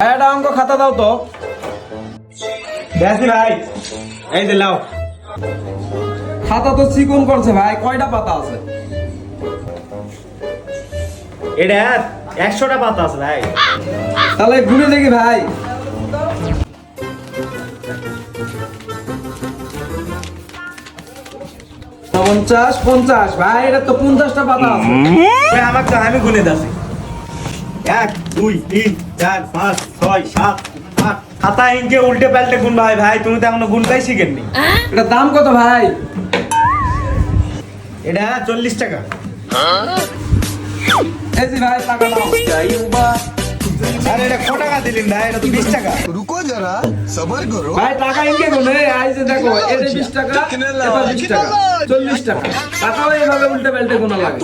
একটা অঙ্ক খাতা দাও তো। দেখি ভাই, এই যে লাও। খাতা তো চিকন করছে ভাই, কয়টা পাতা আছে? এটা 100টা পাতা আছে ভাই। তাহলে ঘুরে দেখি ভাই। 50 ভাই, এটা তো 50টা পাতা আছে। ভাই আমার তো আমি গুনে দাসি। 1 2 3 4 5 6 7 8 খাতা ইনকে উল্টে পাল্টে গুণ ভাই। ভাই তুমি তো এখনো গুনটাই শিখেননি। এটা দাম কত ভাই? এটা 40 টাকা। এই যে ভাই টাকা দাও। আরে এটা কত টাকা দিলেন ভাই? এটা তো 20 টাকা। रुको जरा सबर करो। ভাই টাকা ইনকে গুনে, এই যে দেখো, এটা 20 টাকা, এটা 20 টাকা, 40 টাকা। টাকাও এইভাবে উল্টে পাল্টে গোনা লাগে।